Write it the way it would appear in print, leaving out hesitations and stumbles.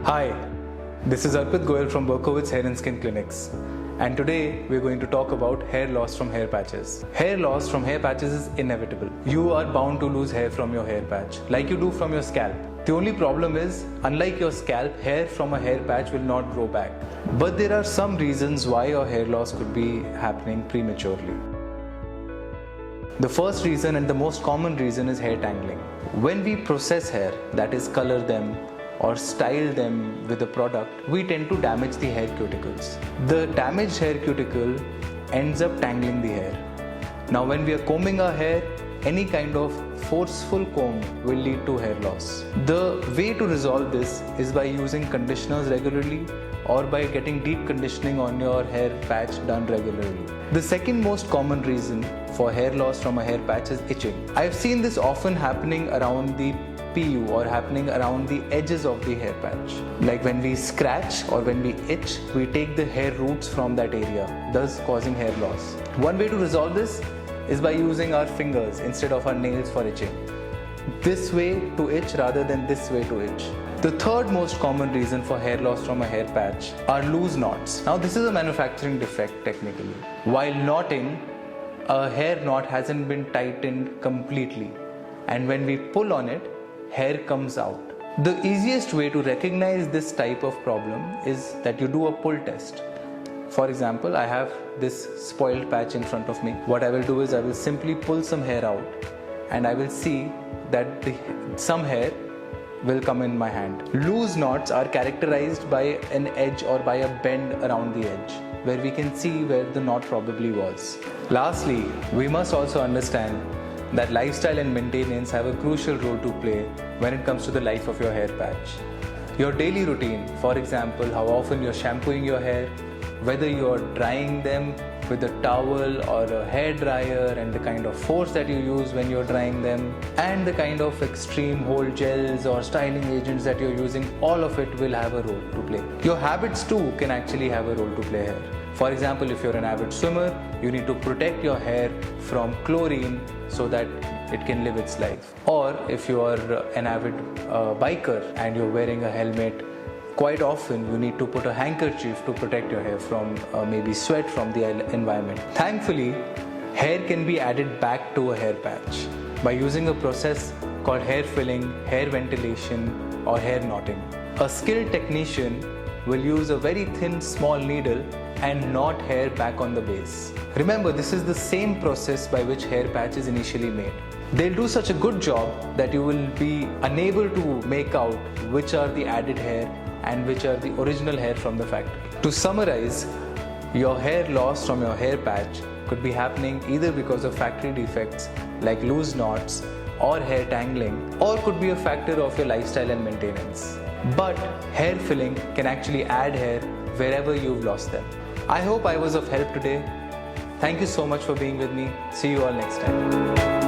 Hi, this is Arpit Goel from Berkowits Hair and Skin Clinics, and today we're going to talk about hair loss from hair patches. Hair loss from hair patches is inevitable. You are bound to lose hair from your hair patch, like you do from your scalp. The only problem is, unlike your scalp, hair from a hair patch will not grow back. But there are some reasons why your hair loss could be happening prematurely. The first reason and the most common reason is hair tangling. When we process hair, that is color them or style them with a product, we tend to damage the hair cuticles. The damaged hair cuticle ends up tangling the hair. Now when we are combing our hair, any kind of forceful comb will lead to hair loss. The way to resolve this is by using conditioners regularly or by getting deep conditioning on your hair patch done regularly. The second most common reason for hair loss from a hair patch is itching. I've seen this often happening around the PU or happening around the edges of the hair patch. Like when we scratch or when we itch, we take the hair roots from that area, thus causing hair loss. One way to resolve this is by using our fingers instead of our nails for itching. This way to itch rather than this way to itch. The third most common reason for hair loss from a hair patch are loose knots. Now this is a manufacturing defect technically. While knotting, a hair knot hasn't been tightened completely, and when we pull on it, hair comes out. The easiest way to recognize this type of problem is that you do a pull test. For example, I have this spoiled patch in front of me. What I will do is I will simply pull some hair out and I will see that some hair will come in my hand. Loose knots are characterized by an edge or by a bend around the edge, where we can see where the knot probably was. Lastly, we must also understand that lifestyle and maintenance have a crucial role to play when it comes to the life of your hair patch. Your daily routine, for example, how often you're shampooing your hair, whether you're drying them with a towel or a hair dryer, and the kind of force that you use when you're drying them, and the kind of extreme hold gels or styling agents that you're using, all of it will have a role to play. Your habits too can actually have a role to play here. For example, if you're an avid swimmer, you need to protect your hair from chlorine so that it can live its life. Or if you are an avid biker and you're wearing a helmet, quite often you need to put a handkerchief to protect your hair from maybe sweat from the environment. Thankfully, hair can be added back to a hair patch by using a process called hair filling, hair ventilation, or hair knotting. A skilled technician will use a very thin small needle and knot hair back on the base. Remember, this is the same process by which hair patch is initially made. They'll do such a good job that you will be unable to make out which are the added hair and which are the original hair from the factory. To summarize, your hair loss from your hair patch could be happening either because of factory defects like loose knots or hair tangling, or could be a factor of your lifestyle and maintenance. But hair filling can actually add hair wherever you've lost them. I hope I was of help today. Thank you so much for being with me. See you all next time.